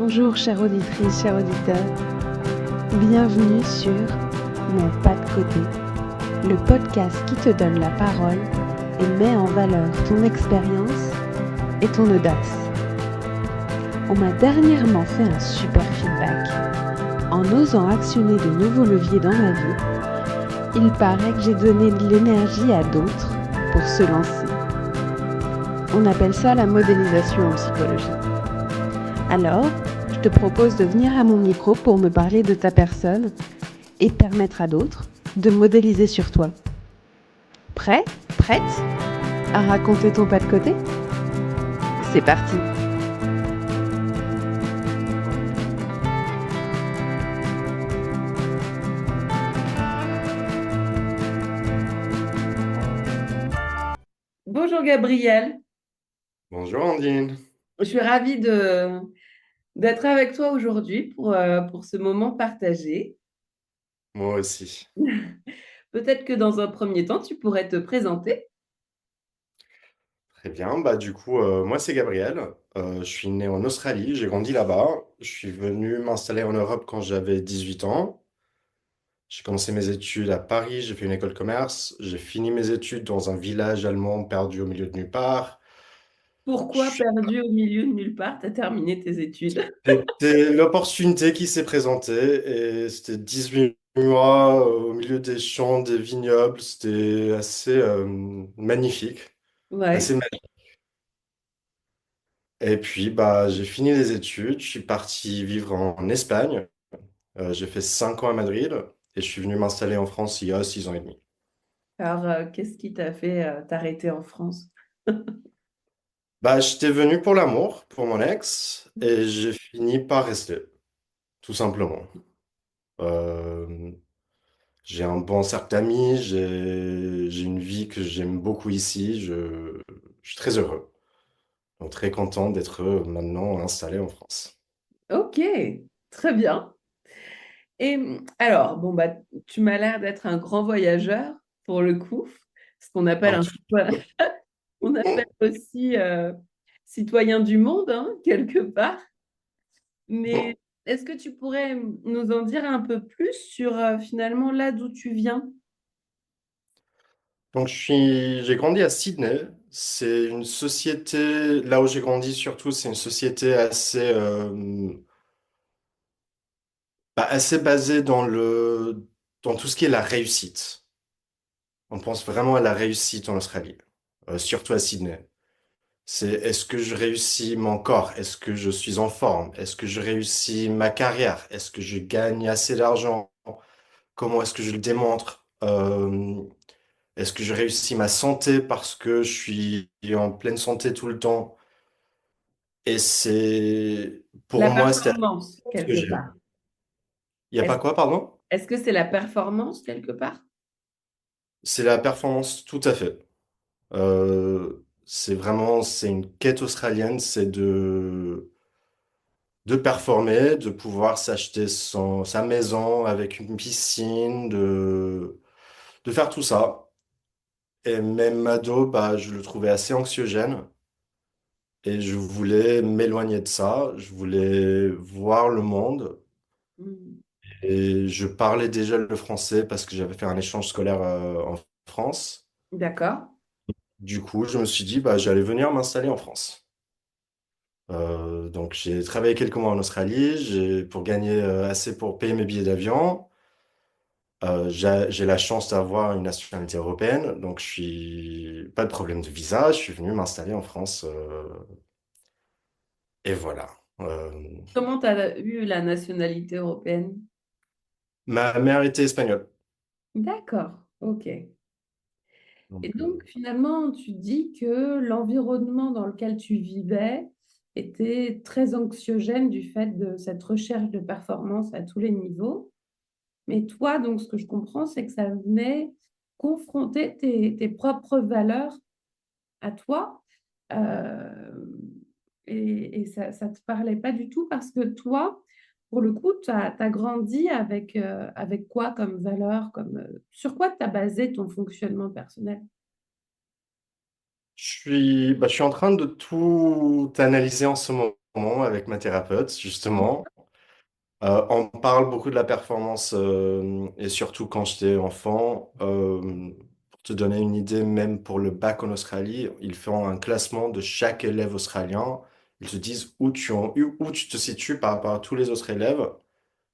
Bonjour chère auditrice, cher auditeur. Bienvenue sur Mon pas de côté, le podcast qui te donne la parole et met en valeur ton expérience et ton audace. On m'a dernièrement fait un super feedback. En osant actionner de nouveaux leviers dans ma vie, il paraît que j'ai donné de l'énergie à d'autres pour se lancer. On appelle ça la modélisation en psychologie. Alors, je te propose de venir à mon micro pour me parler de ta personne et permettre à d'autres de modéliser sur toi. Prêt? Prête à raconter ton pas de côté? C'est parti! Bonjour Gabriel, Bonjour Andine. je suis ravie d'être avec toi aujourd'hui pour ce moment partagé. Moi aussi. Peut-être que dans un premier temps, tu pourrais te présenter. Très bien. Moi c'est Gabriel. Je suis né en Australie, j'ai grandi là-bas. Je suis venu m'installer en Europe quand j'avais 18 ans. J'ai commencé mes études à Paris, j'ai fait une école de commerce. J'ai fini mes études dans un village allemand perdu au milieu de nulle part. Pourquoi Je- perdu au milieu de nulle part, tu as terminé tes études? C'était l'opportunité qui s'est présentée et c'était 18 mois au milieu des champs, des vignobles. C'était assez magnifique. Ouais. Assez Et puis, j'ai fini les études, je suis parti vivre en Espagne. J'ai fait 5 ans à Madrid et je suis venu m'installer en France il y a 6 ans et demi. Alors, qu'est-ce qui t'a fait t'arrêter en France? J'étais venu pour l'amour, pour mon ex, et j'ai fini par rester, tout simplement. Euh, j'ai un bon cercle d'amis, j'ai une vie que j'aime beaucoup ici, je suis très heureux. Donc, très content d'être maintenant installé en France. Ok, très bien. Et alors, bon, bah, tu m'as l'air d'être un grand voyageur, pour le coup, ce qu'on appelle Un tout- on appelle aussi citoyen du monde, hein, quelque part. Mais est-ce que tu pourrais nous en dire un peu plus sur finalement là d'où tu viens? J'ai grandi à Sydney. C'est une société, là où j'ai grandi surtout, c'est une société assez basée dans tout ce qui est la réussite. On pense vraiment à la réussite en Australie, surtout à Sydney. C'est est-ce que je réussis mon corps? Est-ce que je suis en forme? Est-ce que je réussis ma carrière? Est-ce que je gagne assez d'argent? Comment est-ce que je le démontre? Est-ce que je réussis ma santé parce que je suis en pleine santé tout le temps? Et pour La moi, c'était performance, ce que quelque j'aime. part. Il n'y a Est-ce, pas quoi, pardon? est-ce que c'est la performance, quelque part? C'est la performance, tout à fait. C'est une quête australienne, c'est de performer, de pouvoir s'acheter sa maison avec une piscine, de faire tout ça. Et même ado, je le trouvais assez anxiogène. Et je voulais m'éloigner de ça, je voulais voir le monde. Hmm. Et je parlais déjà le français parce que j'avais fait un échange scolaire en France. D'accord. Du coup, je me suis dit, j'allais venir m'installer en France. Donc, j'ai travaillé quelques mois en Australie pour gagner assez pour payer mes billets d'avion. J'ai la chance d'avoir une nationalité européenne, donc pas de problème de visa. Je suis venu m'installer en France et voilà. Euh, Comment tu as eu la nationalité européenne? Ma mère était espagnole. D'accord, ok. Et Donc, donc, finalement, tu dis que l'environnement dans lequel tu vivais était très anxiogène du fait de cette recherche de performance à tous les niveaux. Mais toi, donc, ce que je comprends, c'est que ça venait confronter tes propres valeurs à toi. euh, et ça ne te parlait pas du tout parce que toi, pour le coup, tu as grandi avec quoi comme valeur, sur quoi tu as basé ton fonctionnement personnel? je suis en train de tout analyser en ce moment. moment avec ma thérapeute, justement. On parle beaucoup de la performance et surtout quand j'étais enfant. Pour te donner une idée, même pour le bac en Australie, ils font un classement de chaque élève australien. Ils te disent où tu te situes par rapport à tous les autres élèves.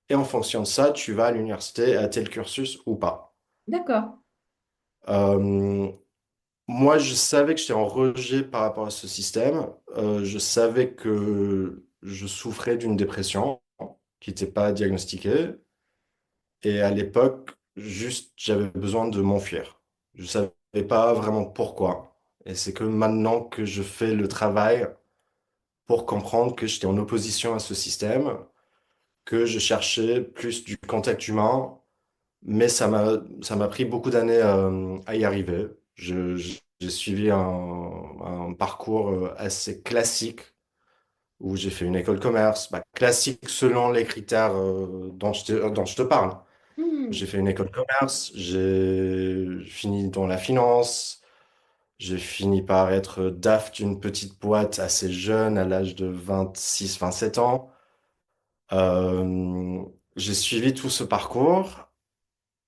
Et en fonction de ça, tu vas à l'université, à tel cursus ou pas. D'accord. Euh, Moi, je savais que j'étais en rejet par rapport à ce système. Je savais que je souffrais d'une dépression qui n'était pas diagnostiquée. Et à l'époque, juste, j'avais besoin de m'enfuir. Je savais pas vraiment pourquoi. Et c'est que maintenant que je fais le travail pour comprendre que j'étais en opposition à ce système, que je cherchais plus du contact humain, mais ça m'a pris beaucoup d'années à y arriver. J'ai suivi un parcours assez classique où j'ai fait une école de commerce, bah, classique selon les critères dont je te parle. Hmm. J'ai fait une école de commerce, j'ai fini dans la finance, j'ai fini par être DAF d'une petite boîte assez jeune, à l'âge de 26, 27 ans. Euh, j'ai suivi tout ce parcours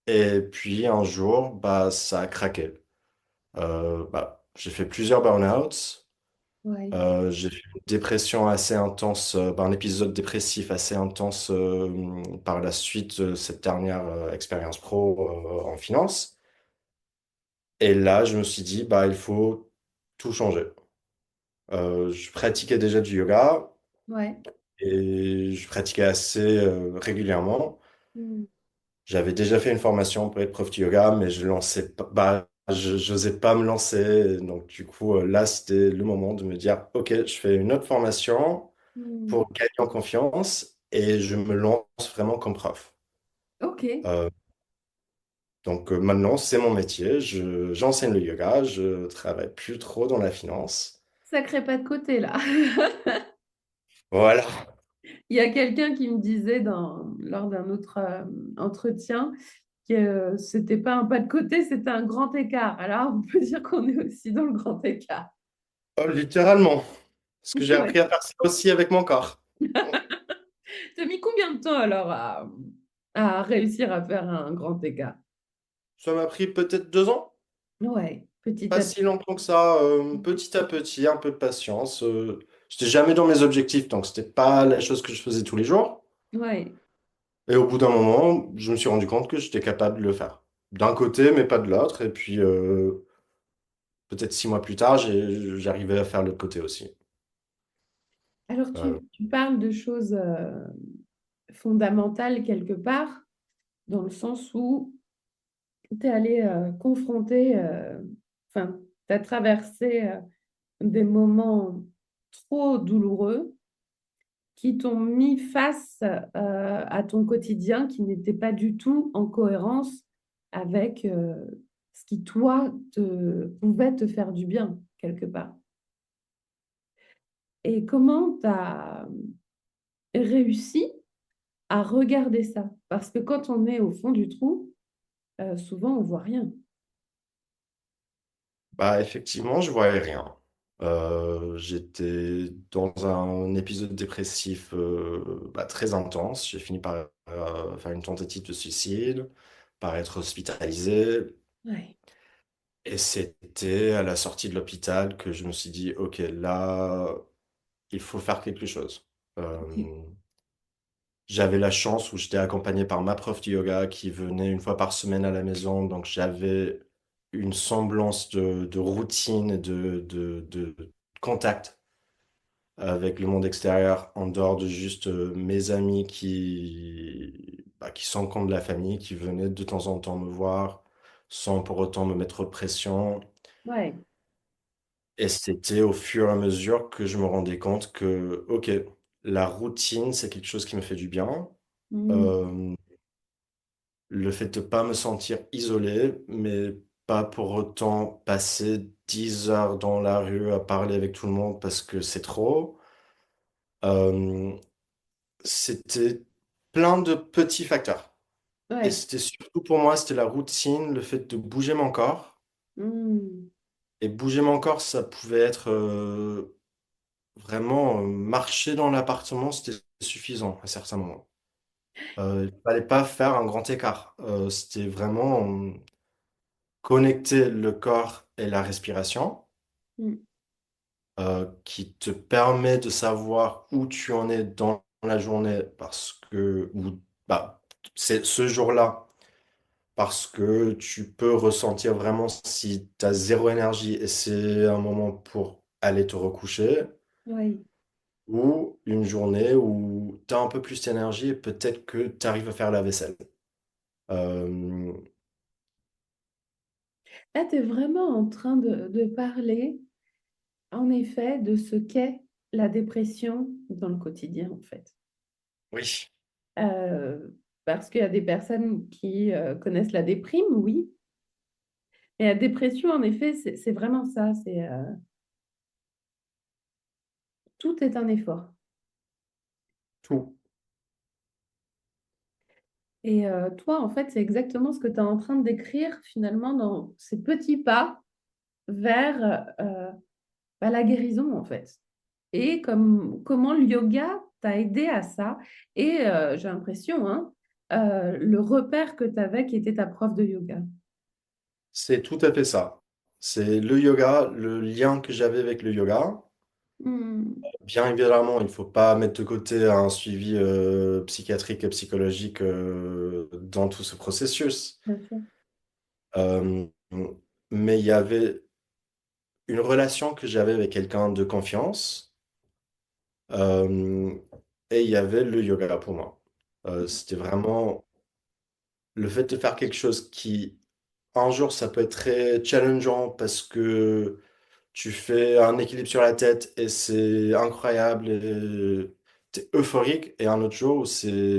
et puis un jour, bah, ça a craqué. Bah, j'ai fait plusieurs burn-outs. Ouais. J'ai fait une dépression assez intense, bah, un épisode dépressif assez intense par la suite de cette dernière expérience pro en finance. Et là, je me suis dit, bah, il faut tout changer. Je pratiquais déjà du yoga Ouais. et je pratiquais assez régulièrement. Hmm. J'avais déjà fait une formation pour être prof de yoga, mais je lançais pas, bah, j'osais pas me lancer. Donc, du coup, là, c'était le moment de me dire, OK, je fais une autre formation Hmm. pour gagner en confiance et je me lance vraiment comme prof. Ok. Euh, donc, maintenant, c'est mon métier. J'enseigne le yoga. Je travaille plus trop dans la finance. Sacré pas de côté là. Voilà. Il y a quelqu'un qui me disait lors d'un autre entretien que c'était pas un pas de côté, c'était un grand écart. Alors, on peut dire qu'on est aussi dans le grand écart. Oh, littéralement. Parce que j'ai Ouais. appris à faire ça aussi avec mon corps. T'as mis combien de temps alors à réussir à faire un grand écart? Ça m'a pris peut-être 2 ans. Ouais, petit Pas à si longtemps que ça. Petit à petit, un peu de patience. J'étais jamais dans mes objectifs, donc c'était pas la chose que je faisais tous les jours. petit. Ouais. Et au bout d'un moment, je me suis rendu compte que j'étais capable de le faire. D'un côté, mais pas de l'autre. Et puis, peut-être 6 mois plus tard, j'arrivais à faire l'autre côté aussi. Alors, Euh, tu parles de choses fondamentales quelque part, dans le sens où tu es allé confronter, enfin, tu as traversé des moments trop douloureux qui t'ont mis face à ton quotidien qui n'était pas du tout en cohérence avec ce qui, toi, pouvait te faire du bien, quelque part. Et comment tu as réussi à regarder ça? Parce que quand on est au fond du trou, souvent, on voit rien. Bah, effectivement, je voyais rien. J'étais dans un épisode dépressif bah, très intense. J'ai fini par faire une tentative de suicide, par être hospitalisé. Ouais. Et c'était à la sortie de l'hôpital que je me suis dit, OK, là, il faut faire quelque chose. Ok. J'avais la chance où j'étais accompagné par ma prof de yoga qui venait une fois par semaine à la maison, donc j'avais une semblance de routine, et de contact avec le monde extérieur, en dehors de juste mes amis bah, qui sont comme de la famille, qui venaient de temps en temps me voir, sans pour autant me mettre trop de pression. Ouais. Et c'était au fur et à mesure que je me rendais compte que, OK, la routine, c'est quelque chose qui me fait du bien. Mm. Euh, Le fait de pas me sentir isolé, mais pas pour autant passer 10 heures dans la rue à parler avec tout le monde parce que c'est trop. Euh, C'était plein de petits facteurs. Et Ouais. c'était surtout pour moi, c'était la routine, le fait de bouger mon corps. Mm. Et bouger mon corps, ça pouvait être vraiment, marcher dans l'appartement, c'était suffisant à certains moments. Il fallait pas faire un grand écart. C'était vraiment connecter le corps et la respiration, Mm. qui te permet de savoir où tu en es dans la journée parce que, bah, c'est ce jour-là, parce que tu peux ressentir vraiment si tu as zéro énergie et c'est un moment pour aller te recoucher, Oui. ou une journée où tu as un peu plus d'énergie et peut-être que tu arrives à faire la vaisselle. Euh, Là, tu es vraiment en train de parler, en effet, de ce qu'est la dépression dans le quotidien, en fait. oui, Euh, Parce qu'il y a des personnes qui connaissent la déprime, oui, mais la dépression, en effet, c'est vraiment ça. Tout est un effort. tout. Et toi, en fait, c'est exactement ce que tu es en train de décrire finalement dans ces petits pas vers la guérison, en fait. Et comment le yoga t'a aidé à ça. Et j'ai l'impression, hein, le repère que tu avais qui était ta prof de yoga. C'est tout à fait ça. C'est le yoga, le lien que j'avais avec le yoga. Hmm, Bien évidemment, il ne faut pas mettre de côté un suivi psychiatrique et psychologique dans tout ce processus. bien sûr. Euh, mais il y avait une relation que j'avais avec quelqu'un de confiance, euh, et il y avait le yoga pour moi. C'était vraiment le fait de faire quelque chose qui, un jour, ça peut être très challengeant parce que tu fais un équilibre sur la tête et c'est incroyable et t'es euphorique. Et un autre jour,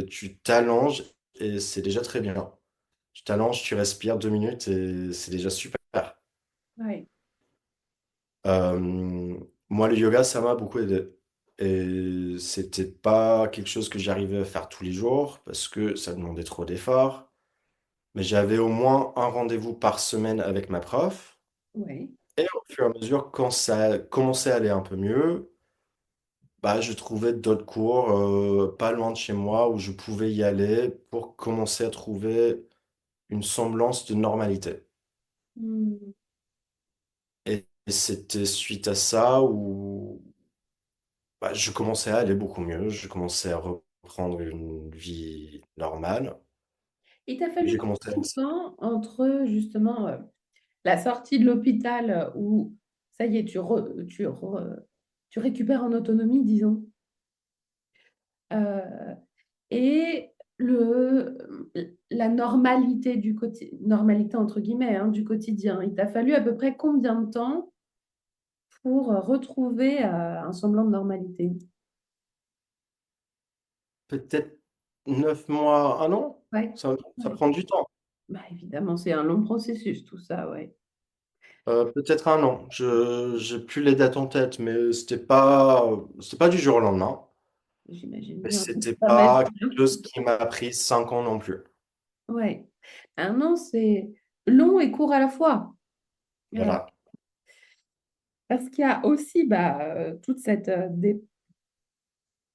tu t'allonges et c'est déjà très bien. Tu t'allonges, tu respires 2 minutes et c'est déjà super. Ouais. Euh, Moi, le yoga, ça m'a beaucoup aidé. Et c'était pas quelque chose que j'arrivais à faire tous les jours parce que ça demandait trop d'efforts. Mais j'avais au moins un rendez-vous par semaine avec ma prof. Ouais. Et au fur et à mesure, quand ça commençait à aller un peu mieux, bah, je trouvais d'autres cours pas loin de chez moi où je pouvais y aller pour commencer à trouver une semblance de normalité. Hmm. Et c'était suite à ça où bah, je commençais à aller beaucoup mieux, je commençais à reprendre une vie normale. Il t'a Et fallu j'ai commencé combien de à... temps entre justement la sortie de l'hôpital où ça y est, tu récupères en autonomie, disons, euh, et la normalité normalité entre guillemets, hein, du quotidien. Il t'a fallu à peu près combien de temps pour retrouver un semblant de normalité? Peut-être 9 mois, un an, Ouais, ça ouais. prend du temps. Bah, évidemment, c'est un long processus, tout ça, ouais. Peut-être un an. Je j'ai plus les dates en tête, mais c'était pas du jour au lendemain. J'imagine Mais bien. c'était Ça m'aide pas quelque bien. chose qui m'a pris 5 ans non plus. Ouais. Un an, c'est long et court à la fois. Euh, Voilà. Parce qu'il y a aussi toute cette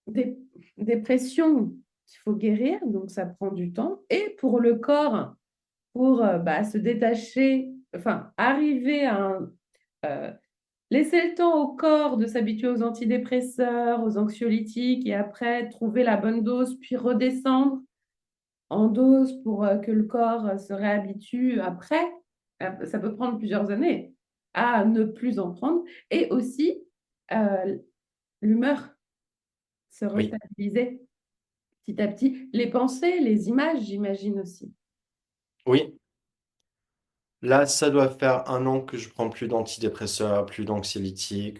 dé- dépression qu'il faut guérir, donc ça prend du temps. Et pour le corps, pour se détacher, enfin, arriver à euh, laisser le temps au corps de s'habituer aux antidépresseurs, aux anxiolytiques, et après trouver la bonne dose, puis redescendre en dose pour que le corps se réhabitue après. Ça peut prendre plusieurs années à ne plus en prendre. Et aussi, euh, l'humeur se Oui. restabiliser petit à petit. Les pensées, les images, j'imagine aussi. Oui. Là, ça doit faire un an que je prends plus d'antidépresseurs, plus d'anxiolytiques,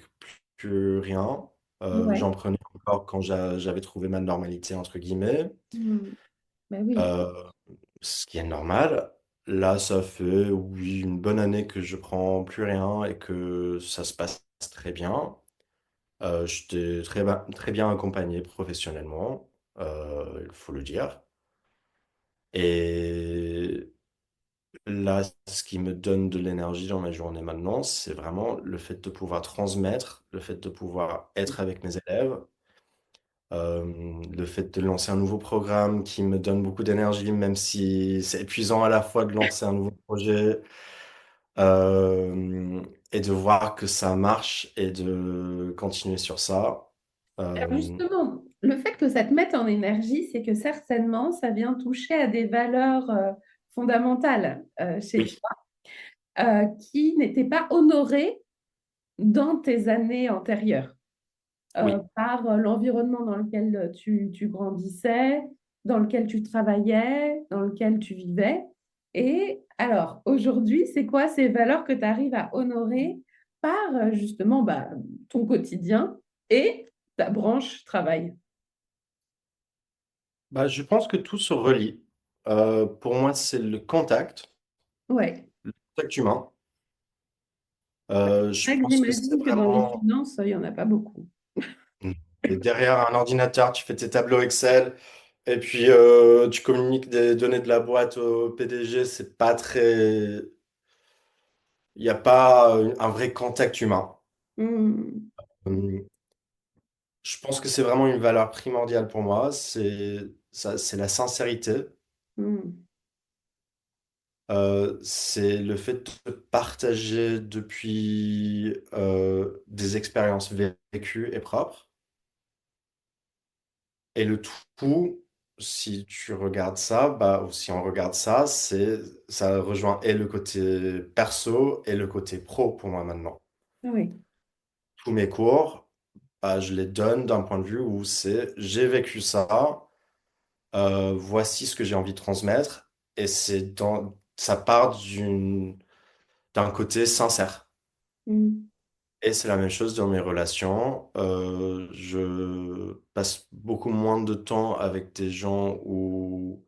plus rien. Ouais. J'en prenais encore quand j'avais trouvé ma normalité, entre guillemets. Hmm. Ben oui. Euh, Ce qui est normal. Là, ça fait, oui, une bonne année que je prends plus rien et que ça se passe très bien. J'étais très bien accompagné professionnellement, il faut le dire. Et Là, ce qui me donne de l'énergie dans ma journée maintenant, c'est vraiment le fait de pouvoir transmettre, le fait de pouvoir être avec mes élèves, le fait de lancer un nouveau programme qui me donne beaucoup d'énergie, même si c'est épuisant à la fois de lancer un nouveau projet, et de voir que ça marche et de continuer sur ça. Alors Euh, justement, le fait que ça te mette en énergie, c'est que certainement, ça vient toucher à des valeurs fondamentales chez oui, toi qui n'étaient pas honorées dans tes années antérieures. oui. Par l'environnement dans lequel tu grandissais, dans lequel tu travaillais, dans lequel tu vivais. Et alors, aujourd'hui, c'est quoi ces valeurs que tu arrives à honorer par justement ton quotidien et ta branche travail? Bah, je pense que tout se relie. Pour moi, c'est le Ouais. contact humain. Je C'est vrai que pense que c'est j'imagine que dans les vraiment finances, il n'y en a pas beaucoup. derrière un ordinateur, tu fais tes tableaux Excel et puis tu communiques des données de la boîte au PDG. C'est pas très, il n'y a pas un vrai contact humain. Hmm, Hum, Je pense que c'est vraiment une valeur primordiale pour moi. C'est ça, c'est la sincérité. hmm, C'est le fait de partager depuis des expériences vécues et propres. Et le tout, si tu regardes ça, bah, ou si on regarde ça, ça rejoint et le côté perso et le côté pro pour moi maintenant. oui, Tous mes cours, bah, je les donne d'un point de vue où c'est j'ai vécu ça, voici ce que j'ai envie de transmettre, et ça part d'un côté sincère. hmm, Et c'est la même chose dans mes relations. Je passe beaucoup moins de temps avec des gens où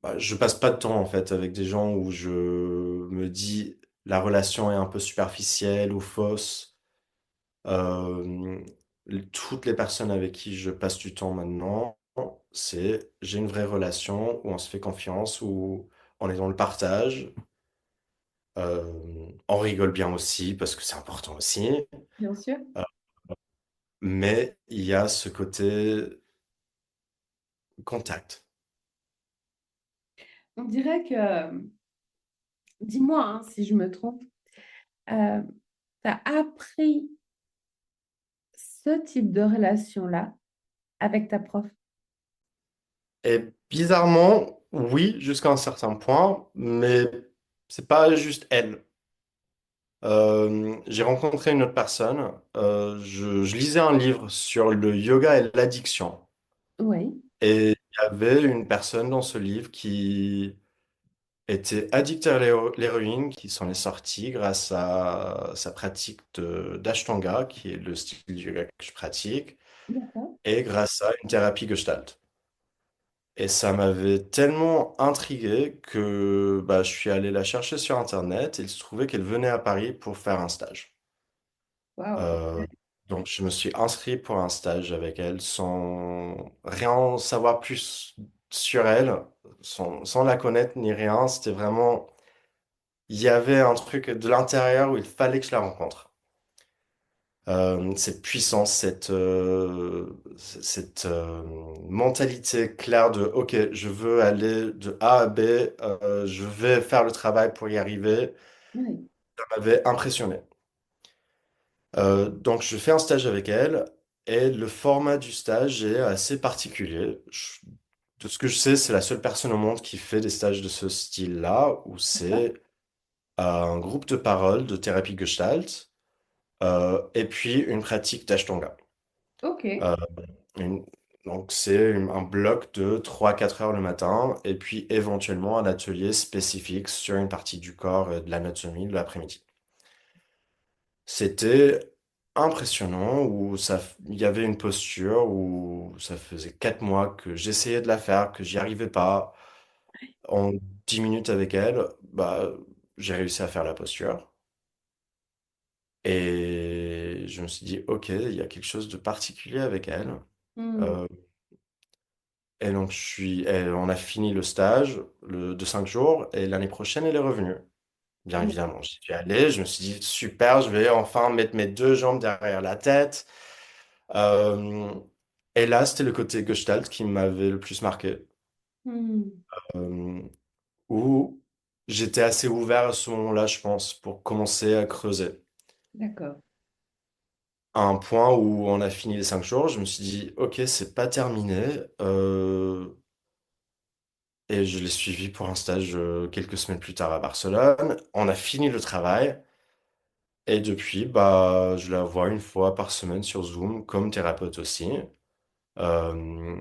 bah, je passe pas de temps en fait avec des gens où je me dis la relation est un peu superficielle ou fausse. Euh, Toutes les personnes avec qui je passe du temps maintenant, c'est j'ai une vraie relation où on se fait confiance, où on est dans le partage. On rigole bien aussi parce que c'est important aussi. bien sûr. Euh, mais il y a ce côté contact. On dirait que, dis-moi hein, si je me trompe, tu as appris ce type de relation-là avec ta prof. Et bizarrement, oui, jusqu'à un certain point, mais c'est pas juste elle. J'ai rencontré une autre personne. Je lisais un livre sur le yoga et l'addiction. Oui, Et il y avait une personne dans ce livre qui était addicte à l'héroïne, qui s'en est sortie grâce à sa pratique d'Ashtanga, qui est le style de yoga que je pratique, d'accord. et grâce à une thérapie Gestalt. Et ça m'avait tellement intrigué que bah, je suis allé la chercher sur Internet et il se trouvait qu'elle venait à Paris pour faire un stage. Waouh. Euh, donc je me suis inscrit pour un stage avec elle sans rien savoir plus sur elle, sans la connaître ni rien. C'était vraiment, il y avait un truc de l'intérieur où il fallait que je la rencontre. Cette puissance, cette mentalité claire de OK, je veux aller de A à B, je vais faire le travail pour y arriver, Oui. ça m'avait impressionné. Donc je fais un stage avec elle et le format du stage est assez particulier. De ce que je sais, c'est la seule personne au monde qui fait des stages de ce style-là, où D'accord. c'est un groupe de parole de thérapie Gestalt et puis une pratique d'Ashtanga. Ok. Euh, une- donc, c'est un bloc de 3 4 heures le matin et puis éventuellement un atelier spécifique sur une partie du corps et de l'anatomie de l'après-midi. C'était impressionnant où il y avait une posture où ça faisait 4 mois que j'essayais de la faire, que j'y arrivais pas. En 10 minutes avec elle, bah, j'ai réussi à faire la posture. Et je me suis dit, OK, il y a quelque chose de particulier avec elle. Hmm. Euh, Et donc, on a fini le stage de 5 jours et l'année prochaine, elle est revenue. Bien évidemment, j'y suis allé, je me suis dit, super, je vais enfin mettre mes deux jambes derrière la tête. Euh, et là, c'était le côté Gestalt qui m'avait le plus marqué, Hmm. euh, où j'étais assez ouvert à ce moment-là, je pense, pour commencer à creuser. D'accord. À un point où on a fini les 5 jours, je me suis dit, ok, c'est pas terminé. Et je l'ai suivi pour un stage quelques semaines plus tard à Barcelone. On a fini le travail. Et depuis, bah, je la vois une fois par semaine sur Zoom comme thérapeute aussi. Euh,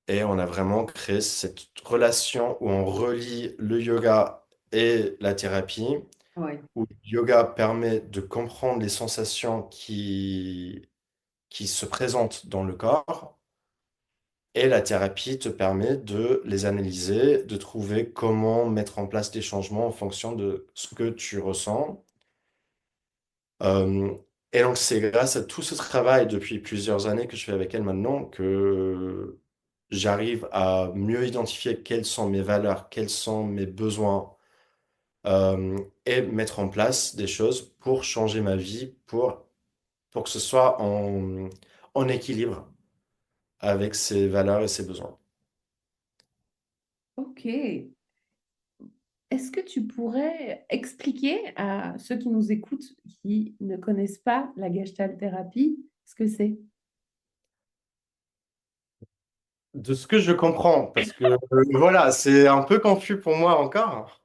et on a vraiment créé cette relation où on relie le yoga et la thérapie, Oui. où le yoga permet de comprendre les sensations qui se présentent dans le corps. Et la thérapie te permet de les analyser, de trouver comment mettre en place des changements en fonction de ce que tu ressens. Euh, et donc, c'est grâce à tout ce travail depuis plusieurs années que je fais avec elle maintenant que j'arrive à mieux identifier quelles sont mes valeurs, quels sont mes besoins, et mettre en place des choses pour changer ma vie, pour que ce soit en équilibre avec ses valeurs et ses besoins. Ok. Est-ce que tu pourrais expliquer à ceux qui nous écoutent, qui ne connaissent pas la Gestalt thérapie, ce que c'est? De ce que je comprends, parce que voilà, c'est un peu confus pour moi encore.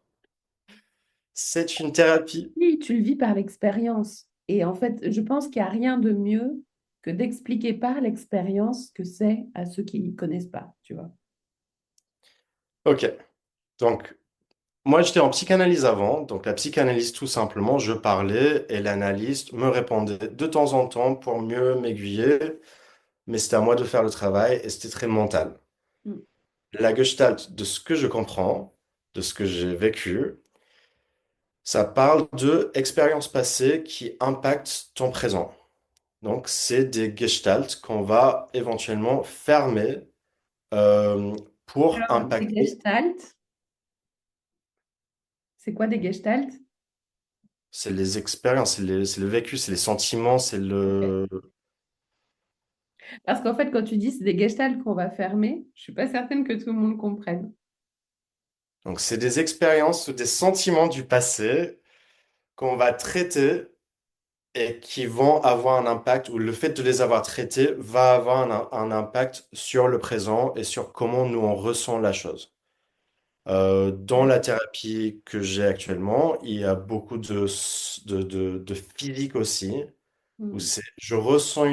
C'est une thérapie. Oui, tu le vis par l'expérience. Et en fait, je pense qu'il n'y a rien de mieux que d'expliquer par l'expérience ce que c'est à ceux qui ne connaissent pas, tu vois. Ok. Donc, moi, j'étais en psychanalyse avant. Donc, la psychanalyse, tout simplement, je parlais et l'analyste me répondait de temps en temps pour mieux m'aiguiller. Mais c'était à moi de faire le travail et c'était très mental. Mm. La Gestalt, de ce que je comprends, de ce que j'ai vécu, ça parle de expériences passées qui impactent ton présent. Donc, c'est des gestalts qu'on va éventuellement fermer euh, pour Alors, des impacter. gestaltes, c'est quoi des gestaltes? C'est les expériences, c'est le vécu, c'est les sentiments, c'est Ok. le. Parce qu'en fait, quand tu dis c'est des gestaltes qu'on va fermer, je suis pas certaine que tout le monde comprenne. Donc, c'est des expériences ou des sentiments du passé qu'on va traiter et qui vont avoir un impact, ou le fait de les avoir traités va avoir un impact sur le présent et sur comment nous on ressent la chose. Dans la thérapie que j'ai actuellement, il y a beaucoup de physique aussi, où Mm. c'est je ressens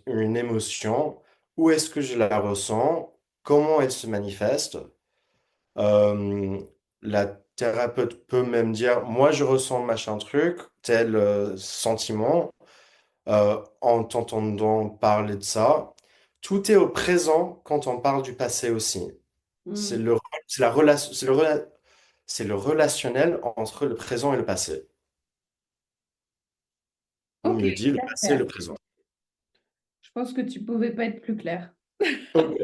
une émotion, où est-ce que je la ressens, comment elle se manifeste. Euh, la thérapeute peut même dire, moi je ressens machin truc, tel sentiment, en t'entendant parler de ça. Tout est au présent quand on parle du passé aussi. C'est Mm. le, c'est la relation, c'est le relationnel entre le présent et le passé. Ou Ok, mieux dit, le très passé et clair. le présent. Je pense que tu pouvais pas être plus clair. Ok.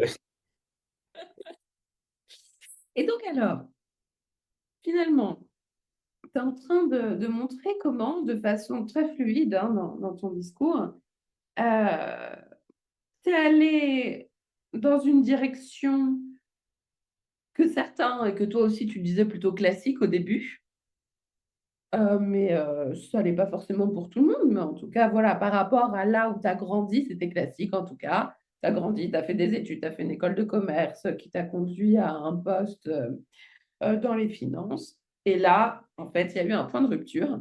Et donc alors, finalement, tu es en train de montrer comment, de façon très fluide hein, dans ton discours, tu es allé dans une direction que certains, et que toi aussi tu disais plutôt classique au début, mais ça n'est pas forcément pour tout le monde, mais en tout cas, voilà, par rapport à là où tu as grandi, c'était classique en tout cas. Tu as grandi, tu as fait des études, tu as fait une école de commerce qui t'a conduit à un poste dans les finances. Et là, en fait, il y a eu un point de rupture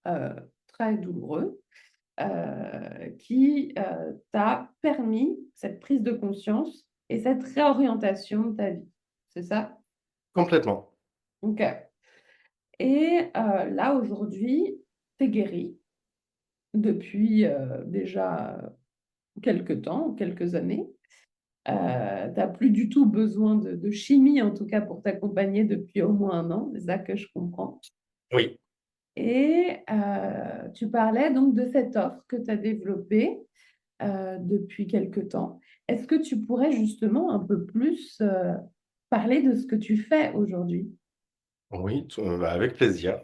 euh, très douloureux qui t'a permis cette prise de conscience et cette réorientation de ta vie. C'est ça? Complètement. OK. Et là, aujourd'hui, tu es guéri depuis déjà quelques temps, quelques années. Tu n'as plus du tout besoin de chimie, en tout cas pour t'accompagner depuis au moins un an. C'est ça que je comprends. Oui, Et tu parlais donc de cette offre que tu as développée depuis quelque temps. Est-ce que tu pourrais justement un peu plus parler de ce que tu fais aujourd'hui? Oui, bah, avec plaisir.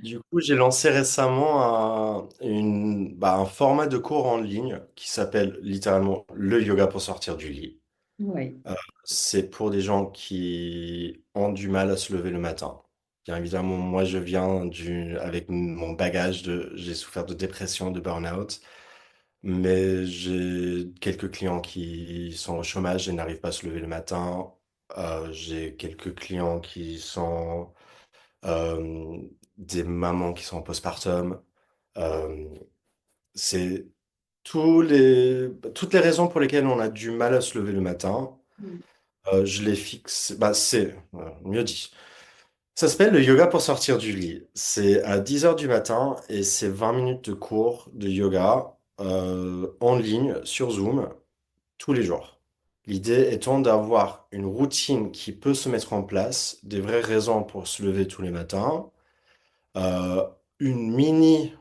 Du coup, j'ai lancé récemment un format de cours en ligne qui s'appelle littéralement le yoga pour sortir du lit. Oui, Euh, c'est pour des gens qui ont du mal à se lever le matin. Bien évidemment, moi, avec mon bagage j'ai souffert de dépression, de burn-out, mais j'ai quelques clients qui sont au chômage et n'arrivent pas à se lever le matin. J'ai quelques clients qui sont euh, des mamans qui sont en postpartum. Euh, c'est toutes les raisons pour lesquelles on a du mal à se lever le matin. Je les fixe. Mieux dit. Ça s'appelle le yoga pour sortir du lit. C'est à 10 heures du matin et c'est 20 minutes de cours de yoga en ligne sur Zoom tous les jours. L'idée étant d'avoir une routine qui peut se mettre en place, des vraies raisons pour se lever tous les matins, euh, une mini,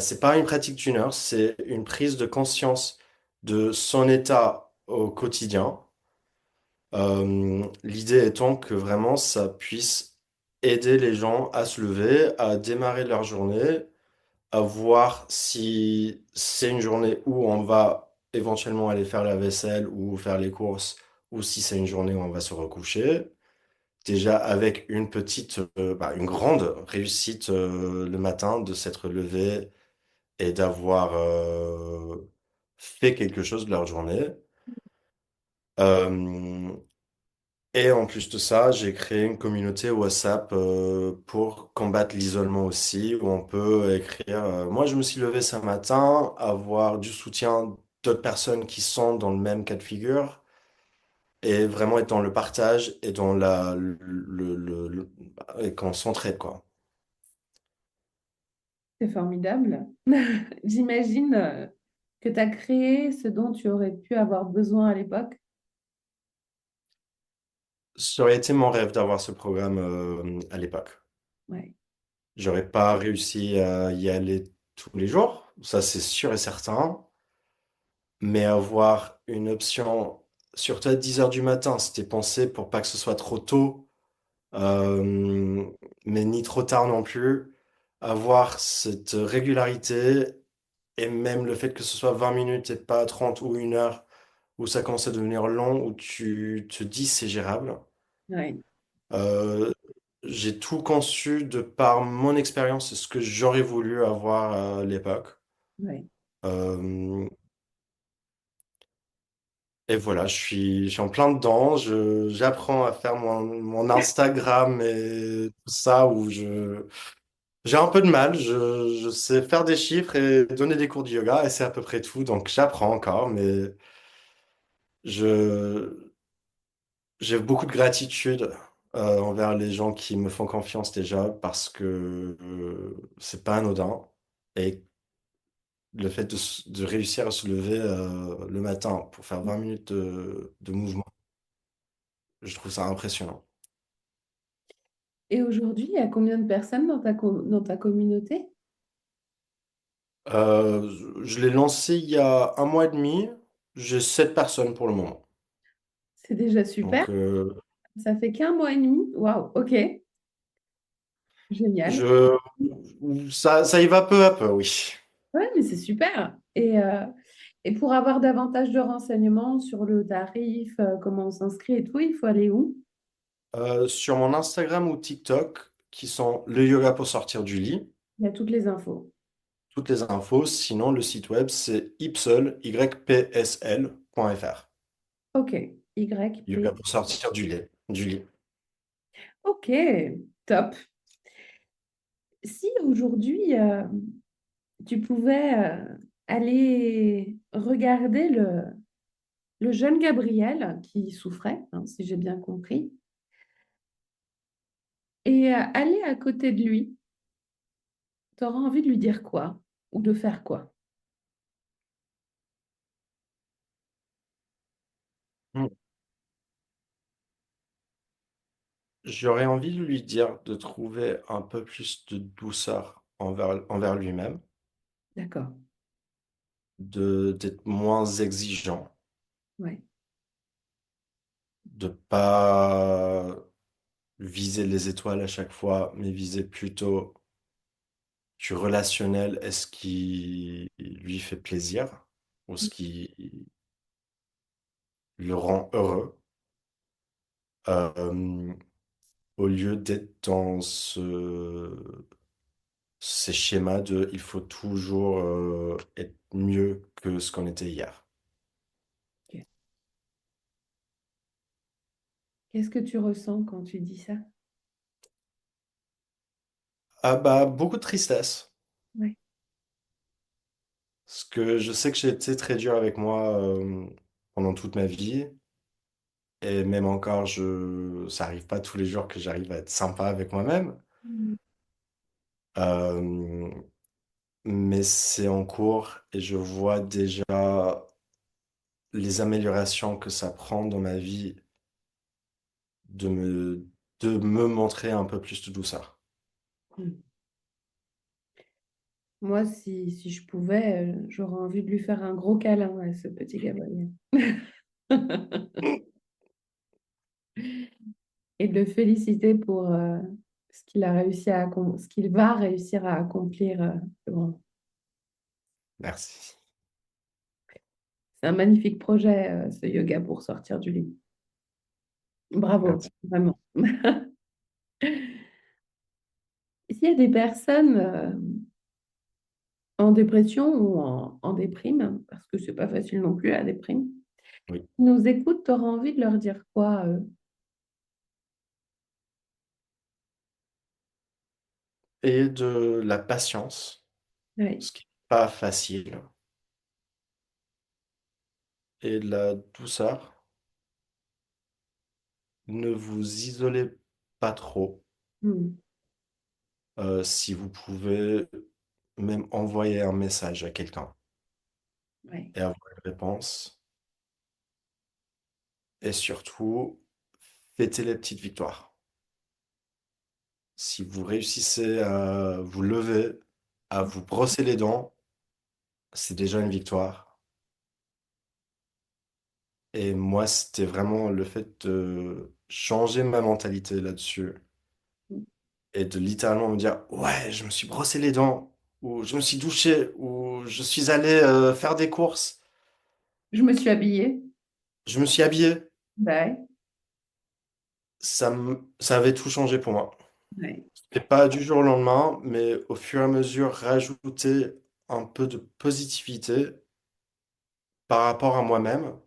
c'est pas une pratique d'une heure, c'est une prise de conscience de son état au quotidien. L'idée étant que vraiment ça puisse aider les gens à se lever, à démarrer leur journée, à voir si c'est une journée où on va éventuellement aller faire la vaisselle ou faire les courses, ou si c'est une journée où on va se recoucher. Déjà avec une grande réussite le matin de s'être levé et d'avoir fait quelque chose de leur journée. Euh, Et en plus de ça, j'ai créé une communauté WhatsApp pour combattre l'isolement aussi, où on peut écrire moi, je me suis levé ce matin, avoir du soutien d'autres personnes qui sont dans le même cas de figure, et vraiment être dans le partage et dans et qu'on s'entraide, quoi. c'est formidable. J'imagine que tu as créé ce dont tu aurais pu avoir besoin à l'époque. Ça aurait été mon rêve d'avoir ce programme à l'époque. Ouais. J'aurais pas réussi à y aller tous les jours, ça c'est sûr et certain. Mais avoir une option, surtout à 10 heures du matin, c'était pensé pour pas que ce soit trop tôt, euh, mais ni trop tard non plus. Avoir cette régularité et même le fait que ce soit 20 minutes et pas 30 ou 1 heure, où ça commence à devenir long, où tu te dis c'est gérable. Ouais. Euh, j'ai tout conçu de par mon expérience et ce que j'aurais voulu avoir à l'époque. Ouais. Euh, Et voilà, je suis en plein dedans. J'apprends à faire mon Instagram et tout ça j'ai un peu de mal. Je sais faire des chiffres et donner des cours de yoga et c'est à peu près tout. Donc j'apprends encore, mais je, j'ai beaucoup de gratitude envers les gens qui me font confiance déjà parce que c'est pas anodin. Et le fait de réussir à se lever le matin pour faire 20 minutes de mouvement, je trouve ça impressionnant. Et aujourd'hui, il y a combien de personnes dans dans ta communauté? Je l'ai lancé il y a un mois et demi. J'ai 7 personnes pour le moment. C'est déjà super. Donc, Ça fait qu'un mois et demi. Waouh, ok, génial. je, ça y va peu à peu, oui. Ouais, mais c'est super. Et pour avoir davantage de renseignements sur le tarif, comment on s'inscrit et tout, il faut aller où? Sur mon Instagram ou TikTok, qui sont le yoga pour sortir du lit, Il y a toutes les infos. toutes les infos. Sinon, le site web, c'est ypsl.fr. Ok, YP. Yoga pour sortir du lit. Ok, top. Si aujourd'hui, tu pouvais aller regarder le jeune Gabriel qui souffrait, hein, si j'ai bien compris, et aller à côté de lui, tu auras envie de lui dire quoi ou de faire quoi? Mm. J'aurais envie de lui dire de trouver un peu plus de douceur envers lui-même. D'accord. d'être moins exigeant, Ouais. de pas viser les étoiles à chaque fois, mais viser plutôt du relationnel et ce qui lui fait plaisir ou ce qui le rend heureux, euh, au lieu d'être dans ces schémas de il faut toujours être mieux que ce qu'on était hier. Ok. Qu'est-ce que tu ressens quand tu dis ça? Ah bah beaucoup de tristesse, Ouais. parce que je sais que j'ai été très dur avec moi pendant toute ma vie. Et même encore, ça arrive pas tous les jours que j'arrive à être sympa avec moi-même. Mm. Euh, mais c'est en cours et je vois déjà les améliorations que ça prend dans ma vie de me montrer un peu plus de douceur. Mm. Moi, si je pouvais, j'aurais envie de lui faire un gros câlin à ce petit Gabriel. Et de le féliciter pour ce qu'il a réussi ce qu'il va réussir à accomplir. Bon, Merci. c'est un magnifique projet, ce yoga pour sortir du lit. Bravo, Merci. vraiment. S'il y a des personnes en dépression ou en déprime, parce que c'est pas facile non plus la déprime, Oui. qui nous écoutent, tu auras envie de leur dire quoi, Et de la patience, Oui. ce qui n'est pas facile, et de la douceur. Ne vous isolez pas trop. Mm. Si vous pouvez même envoyer un message à quelqu'un Ouais. et avoir une réponse. Et surtout, fêtez les petites victoires. Si vous réussissez à vous lever, à vous brosser les dents, c'est déjà une victoire. Et moi, c'était vraiment le fait de changer ma mentalité là-dessus Mm. et de littéralement me dire, ouais, je me suis brossé les dents, ou je me suis douché, ou je suis allé faire des courses, Je me suis habillée. je me suis habillé. Ouais. Ça avait tout changé pour moi. Ouais. Et pas du jour au lendemain, mais au fur et à mesure, rajouter un peu de positivité par rapport à moi-même,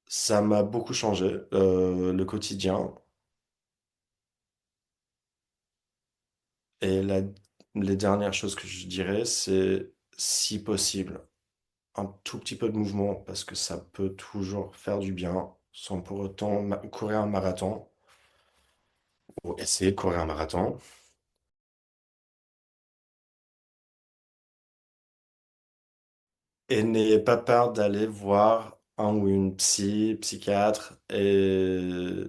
ça m'a beaucoup changé, le quotidien. Et les dernières choses que je dirais, c'est si possible, un tout petit peu de mouvement, parce que ça peut toujours faire du bien, sans pour autant courir un marathon, ou essayer de courir un marathon. Et n'ayez pas peur d'aller voir un ou une psychiatre, et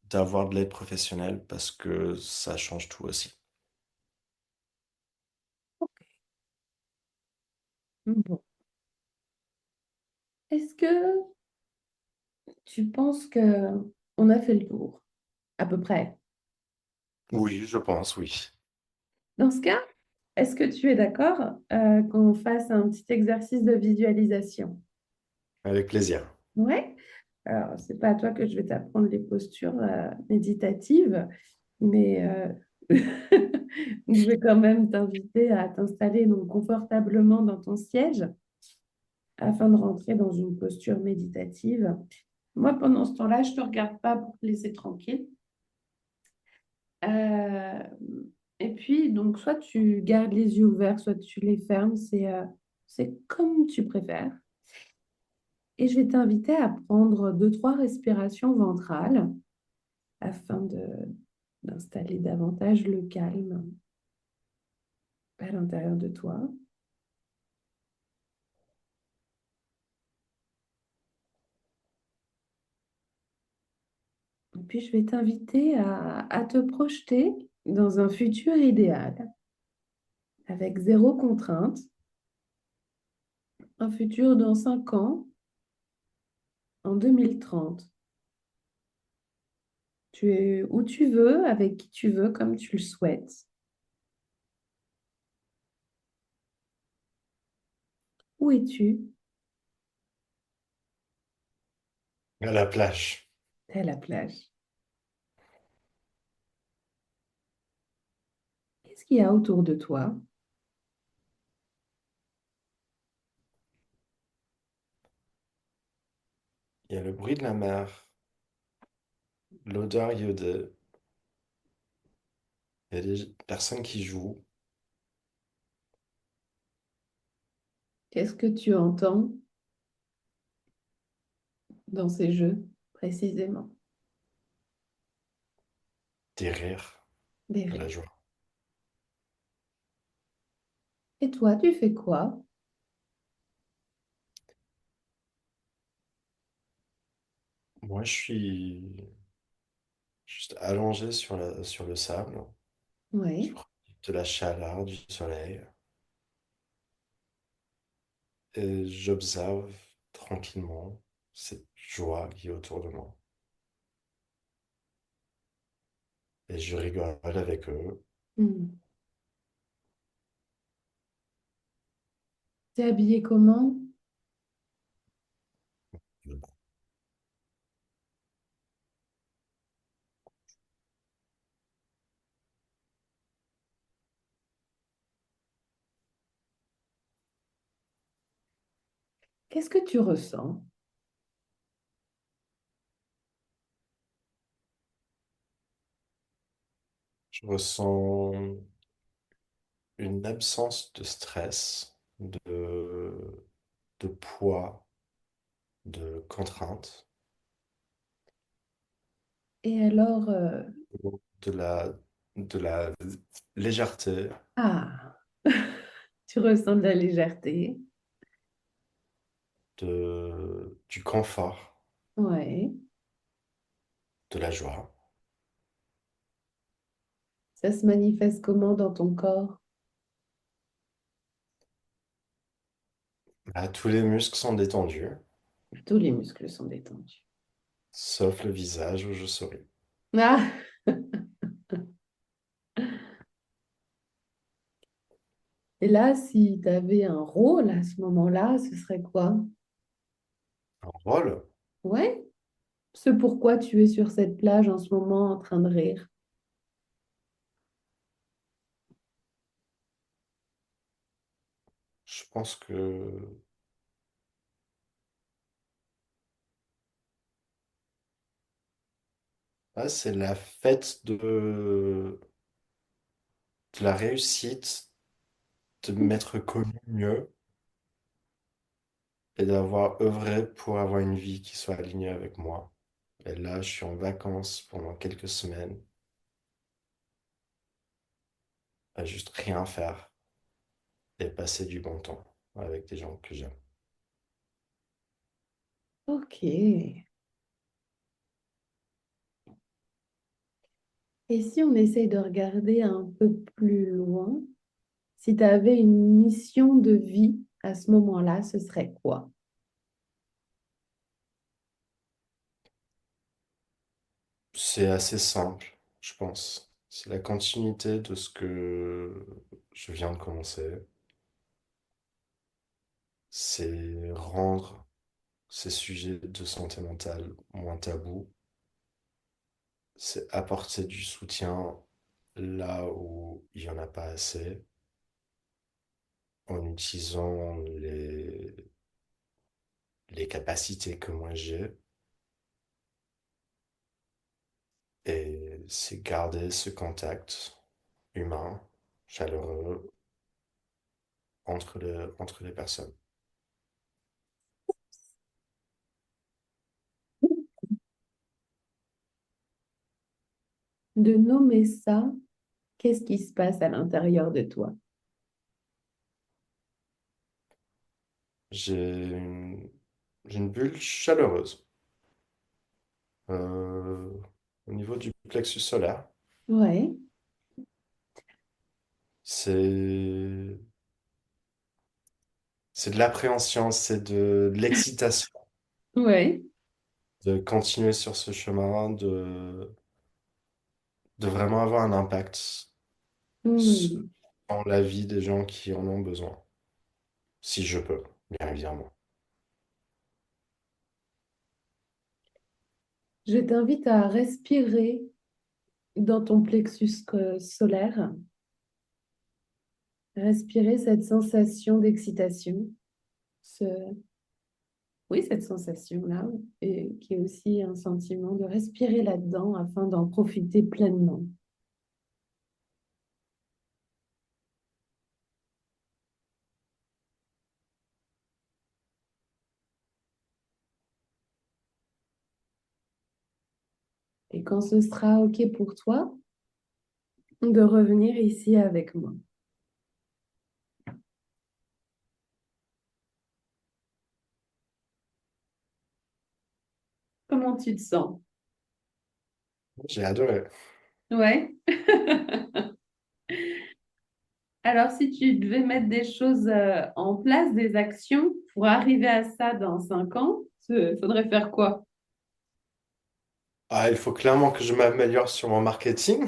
d'avoir de l'aide professionnelle parce que ça change tout aussi. Bon. Est-ce que tu penses que on a fait le tour, à peu près? Oui, je pense, oui. Dans ce cas, est-ce que tu es d'accord qu'on fasse un petit exercice de visualisation? Avec plaisir. Ouais. Alors, c'est pas à toi que je vais t'apprendre les postures méditatives, mais je vais quand même t'inviter à t'installer donc confortablement dans ton siège afin de rentrer dans une posture méditative. Moi, pendant ce temps-là, je ne te regarde pas pour te laisser tranquille. Euh, et puis, donc, soit tu gardes les yeux ouverts, soit tu les fermes. C'est comme tu préfères. Et je vais t'inviter à prendre deux, trois respirations ventrales afin d'installer davantage le calme à l'intérieur de toi. Et puis, je vais t'inviter à te projeter dans un futur idéal avec zéro contrainte. un futur dans 5 ans, en 2030. Tu es où tu veux, avec qui tu veux, comme tu le souhaites. Où es-tu? À la plage. T'es à la plage. Qu'est-ce qu'il y a autour de toi? Il y a le bruit de la mer, l'odeur iodée. Il y a des personnes qui jouent. Qu'est-ce que tu entends dans ces jeux, précisément? Des rires, Des de la rires. joie. Et toi, tu fais quoi? Moi, je suis juste allongé sur le sable. Je Oui. profite de la chaleur, du soleil. Et j'observe tranquillement cette joie qui est autour de moi. Et je rigole avec eux. Hmm. T'es habillé comment? Qu'est-ce que tu ressens? Je ressens une absence de stress, de poids, de contrainte, Et alors, de la, de la légèreté, ah, tu ressens de la légèreté. du confort, Ouais. de la joie. Ça se manifeste comment dans ton corps? Là, tous les muscles sont détendus, Tous les muscles sont détendus. sauf le visage où je souris. Ah! Et là, si tu avais un rôle à ce moment-là, ce serait quoi? Un rôle, Ouais, ce pourquoi tu es sur cette plage en ce moment en train de rire. je pense que c'est la fête de la réussite, de m'être connu mieux et d'avoir œuvré pour avoir une vie qui soit alignée avec moi. Et là, je suis en vacances pendant quelques semaines à juste rien faire et passer du bon temps avec des gens que j'aime. Ok. Et si on essaye de regarder un peu plus loin, si tu avais une mission de vie à ce moment-là, ce serait quoi? C'est assez simple, je pense. C'est la continuité de ce que je viens de commencer. C'est rendre ces sujets de santé mentale moins tabous. C'est apporter du soutien là où il n'y en a pas assez, en utilisant les capacités que moi j'ai. Et c'est garder ce contact humain, chaleureux, entre les personnes. De nommer ça, qu'est-ce qui se passe à l'intérieur de toi? J'ai une, j'ai une bulle chaleureuse euh, au niveau du plexus solaire. Ouais. C'est C'est de l'appréhension, c'est de l'excitation Ouais. de continuer sur ce chemin, de vraiment avoir un impact Hmm. dans la vie des gens qui en ont besoin, si je peux, bien évidemment. Je t'invite à respirer dans ton plexus solaire, respirer cette sensation d'excitation, ce, oui, cette sensation-là, et qui est aussi un sentiment de respirer là-dedans afin d'en profiter pleinement. Et quand ce sera OK pour toi, de revenir ici avec moi. Comment tu te sens? J'ai adoré. Ouais. Alors, si tu devais mettre des choses en place, des actions pour arriver à ça dans 5 ans, il faudrait faire quoi? Ah, il faut clairement que je m'améliore sur mon marketing.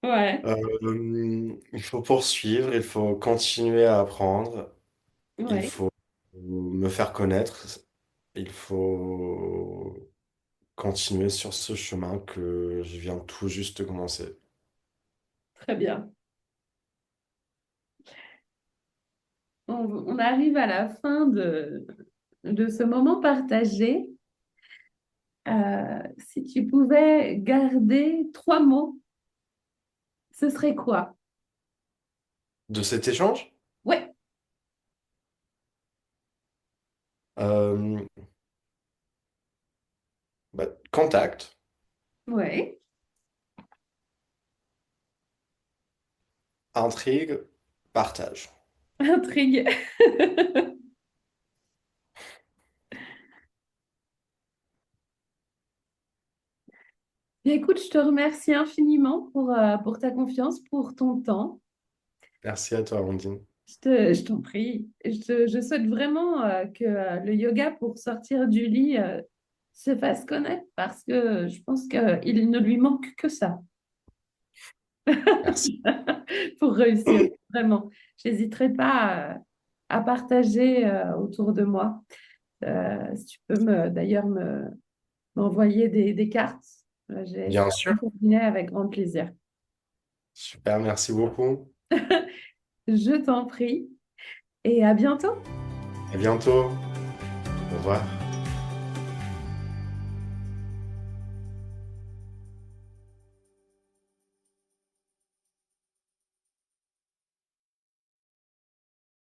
Ouais, Il faut poursuivre, il faut continuer à apprendre, il ouais, faut me faire connaître, il faut continuer sur ce chemin que je viens tout juste de commencer. très bien. On arrive à la fin de ce moment partagé. Si tu pouvais garder 3 mots, ce serait quoi? De cet échange, Ouais, euh, contact, ouais, intrigue, partage. intrigue. Écoute, je te remercie infiniment pour ta confiance, pour ton temps. Merci à toi, Amandine. Je t'en prie. Je souhaite vraiment que le yoga pour sortir du lit se fasse connaître parce que je pense qu'il ne lui manque que ça Merci. pour réussir. Vraiment, j'hésiterai pas à partager autour de moi. Si tu peux d'ailleurs m'envoyer des cartes, j'ai Bien ça sûr. me convenait avec grand plaisir. Super, merci beaucoup. Je t'en prie et à bientôt. À bientôt. Au revoir.